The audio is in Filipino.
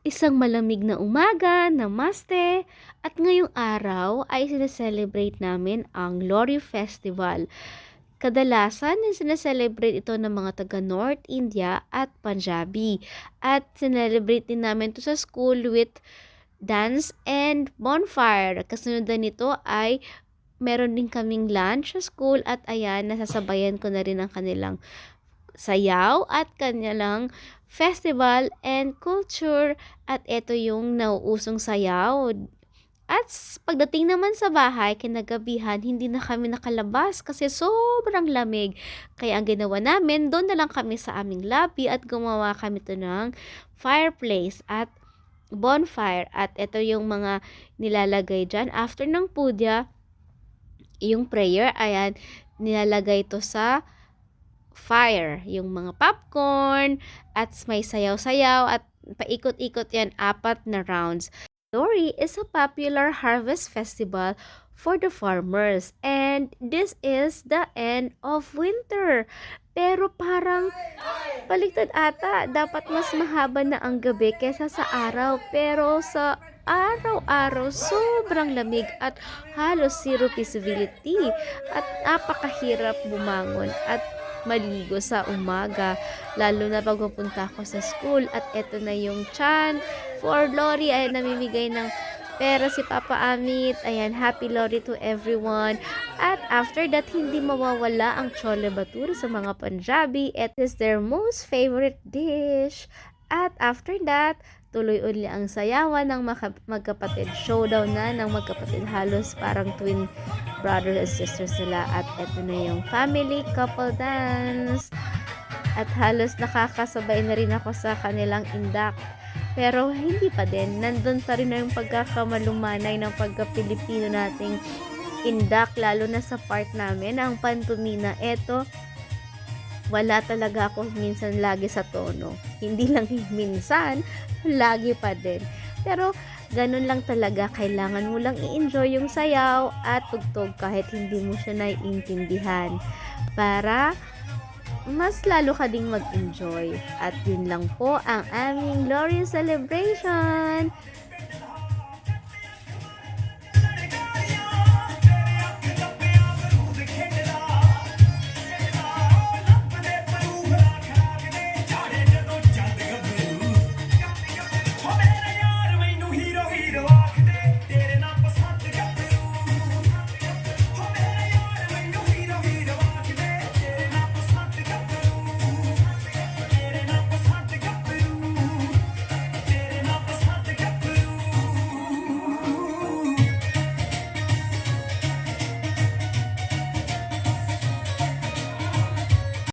Isang malamig na umaga, namaste, at ngayong araw ay sineselebrate namin ang Lori Festival. Kadalasan sineselebrate ito ng mga taga North India at Punjabi. At sinelebrate din namin ito sa school with dance and bonfire. Kasunod nito ay meron din kaming lunch sa school at ayan, nasasabayan ko na rin ang kanilang sayaw at kanilang festival and culture at ito yung nauusong sayaw. At pagdating naman sa bahay, kinagabihan, hindi na kami nakalabas kasi sobrang lamig. Kaya ang ginawa namin, doon na lang kami sa aming lobby at gumawa kami to ng fireplace at bonfire. At ito yung mga nilalagay dyan. After ng pudya, yung prayer, ayan, nilalagay to sa fire, yung mga popcorn at may sayaw-sayaw at paikot-ikot yan, 4 na rounds. Lori is a popular harvest festival for the farmers and this is the end of winter. Pero parang baliktad ata, dapat mas mahaba na ang gabi kesa sa araw. Pero sa araw-araw, sobrang lamig at halos zero visibility at napakahirap bumangon at maligo sa umaga, lalo na pag pupunta ako sa school. At eto na yung chant for Lori, ay namimigay ng pera si Papa Amit. Ayan, happy Lori to everyone. At after that, hindi mawawala ang chole bhature sa mga Punjabi. It is their most favorite dish. At after that, tuloy uli ang sayawan ng magkapatid. Showdown na ng magkapatid. Halos parang twin brothers and sisters sila. At eto na yung family couple dance. At halos nakakasabay na rin ako sa kanilang indak. Pero hindi pa din. Nandun pa rin na yung pagkakamalumanay ng pagka-Pilipino nating indak. Lalo na sa part namin, ang pantomina. Eto, wala talaga ako minsan lagi sa tono. Hindi lang minsan, lagi pa din. Pero ganun lang talaga, kailangan mo lang i-enjoy yung sayaw at tugtog kahit hindi mo siya naiintindihan para mas lalo ka ding mag-enjoy. At yun lang po ang aming Lori celebration.